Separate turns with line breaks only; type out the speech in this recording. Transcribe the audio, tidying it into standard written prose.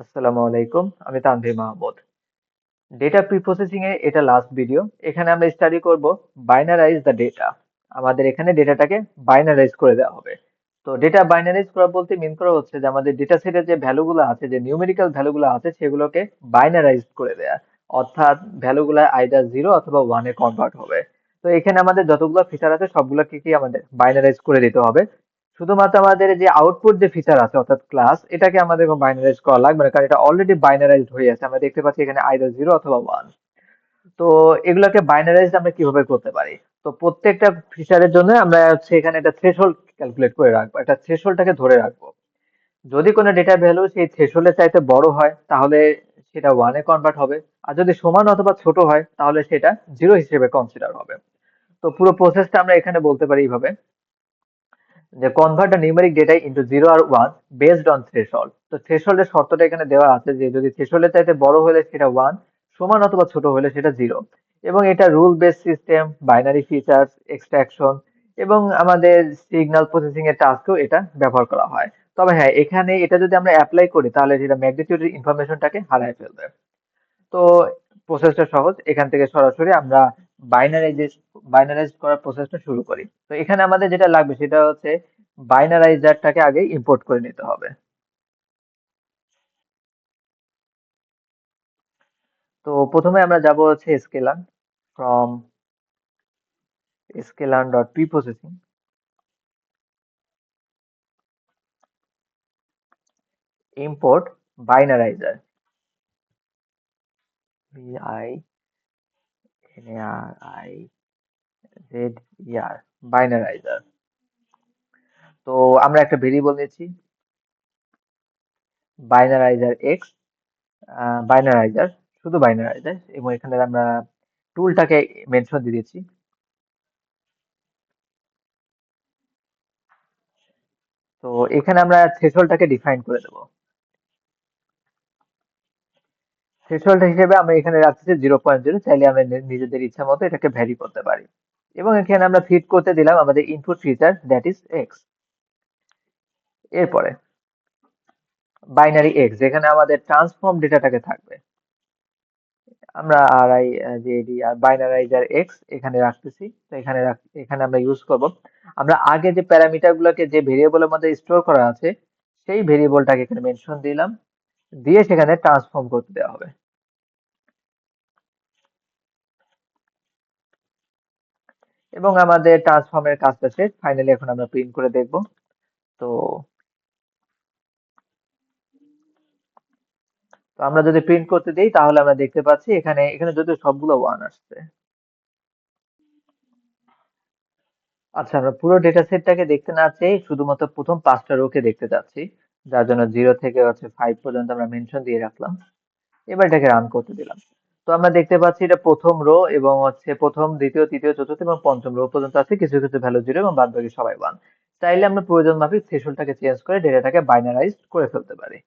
আসসালামু আলাইকুম, আমি তানভীর মাহমুদ। ডেটা প্রিপ্রসেসিং এ এটা লাস্ট ভিডিও। এখানে আমরা স্টাডি করব বাইনারাইজ দ্য ডেটা। আমাদের এখানে ডেটাটাকে বাইনারাইজ করে দেওয়া হবে। তো ডেটা বাইনারাইজ করা বলতে মিন করা হচ্ছে যে আমাদের ডেটা সেটের যে ভ্যালুগুলো আছে, যে নিউমেরিক্যাল ভ্যালুগুলো আছে, সেগুলোকে বাইনারাইজ করে দেয়া। অর্থাৎ ভ্যালুগুলো আইদার 0 অথবা 1 এ কনভার্ট হবে। তো এখানে আমাদের যতগুলো ফিচার আছে সবগুলোকে কি আমাদের বাইনারাইজ করে দিতে হবে। শুধুমাত্র আমাদের যে আউটপুট যে ফিচার আছে অর্থাৎ ক্লাস, এটাকে আমাদের বাইনারাইজ করা লাগবে না, কারণ এটা অলরেডি বাইনারাইজড হয়ে আছে। আমরা দেখতে পাচ্ছি এখানে আইদার 0 অথবা 1। তো এগুলোকে বাইনারাইজ আমরা কিভাবে করতে পারি? তো প্রত্যেকটা ফিচারের জন্য আমরা হচ্ছে এখানে একটা থ্রেশহোল্ড ক্যালকুলেট করে রাখবো, একটা থ্রেশহোল্ডটাকে ধরে রাখবো। যদি কোনো ডেটা ভ্যালু সেই থ্রেশহোল্ডের চাইতে বড় হয় তাহলে সেটা 1 এ কনভার্ট হবে, আর যদি সমান অথবা ছোট হয় তাহলে সেটা 0 হিসেবে কনসিডার হবে। তো পুরো প্রসেসটা আমরা এখানে বলতে পারি এইভাবে যে convert the numeric data into 0 আর 1 বেসড অন থ্রেশহোল্ড। তো থ্রেশহোল্ডের শর্তটা এখানে দেওয়া আছে যে যদি থ্রেশহোল্ডের চাইতে বড় হলে সেটা 1, সমান অথবা ছোট হলে সেটা 0। এবং এটা rule base system, binary features, extraction এবং আমাদের সিগন্যাল প্রসেসিং এর টাস্কেও এটা ব্যবহার করা হয়। তবে হ্যাঁ, এখানে এটা যদি আমরা অ্যাপ্লাই করি তাহলে সেটা ম্যাগনিটিউড ইনফরমেশনটাকে হারায় ফেলবে। তো প্রসেসটা সহজ, এখান থেকে সরাসরি আমরা বাইনারাইজ বাইনারাইজ করার প্রসেসটা শুরু করি। তো এখানে আমাদের যেটা লাগবে সেটা হচ্ছে বাইনারাইজারটাকে আগে ইম্পোর্ট করে নিতে হবে। তো প্রথমে আমরা যাব হচ্ছে sklearn, from sklearn dot preprocessing import binarizer, BINARIZER, binarizer. তো আমরা একটা ভেরিয়েবল নিচ্ছি, বাইনারাইজার এক্স, বাইনারাইজার, শুধু বাইনারাইজার, এবং এখানে আমরা টুলটাকে মেনশন দিয়ে দিচ্ছি। তো এখানে আমরা থ্রেশহোল্ডটাকে ডিফাইন করে দেবো। থ্রেশহোল্ড হিসেবে আমরা এখানে রাখছি 0.0, চাইলে আমরা নিজেদের ইচ্ছা মতো এটাকে ভ্যারি করতে পারি। এবং এখানে আমরা ফিট করতে দিলাম আমাদের input feature, that is x. এরপরে বাইনারি এক্স, যেখানে আমাদের ট্রান্সফর্ম ডেটাটাকে থাকবে। আমরা আর আই যে আর বাইনারাইজার এক্স এখানে রাখতেছি। তো এখানে আমরা ইউজ করব, আমরা আগে যে প্যারামিটার গুলোকে যে ভেরিয়েবলের মধ্যে স্টোর করা আছে সেই ভেরিয়েবলটাকে এখানে মেনশন দিলাম, দিয়ে সেখানে ট্রান্সফর্ম করতে দেওয়া হবে। এবং আমাদের ট্রান্সফর্মের কাজটা শেষ। ফাইনালি এখন আমরা প্রিন্ট করে দেখব। তো তো আমরা যদি প্রিন্ট করতে দিই তাহলে আমরা দেখতে পাচ্ছি এখানে এখানে যদিও সবগুলো ওয়ান আসছে। আচ্ছা, আমরা পুরো ডেটা সেটটাকে দেখতে না চেয়ে শুধুমাত্র প্রথম 5টা রোকে দেখতে চাচ্ছি, যার জন্য 0 থেকে হচ্ছে 5 পর্যন্ত আমরা মেনশন দিয়ে রাখলাম। এবার এটাকে রান করতে দিলাম। তো আমরা দেখতে পাচ্ছি এটা প্রথম রো এবং হচ্ছে প্রথম, দ্বিতীয়, তৃতীয়, চতুর্থ এবং পঞ্চম রো পর্যন্ত আছে। কিছু কিছু ভ্যালু 0 এবং বাদ বাকি সবাই 1। চাইলে আমরা প্রয়োজন মাফিক থ্রেশহোল্ডটাকে চেঞ্জ করে ডেটাটাকে বাইনারাইজড করে ফেলতে পারি।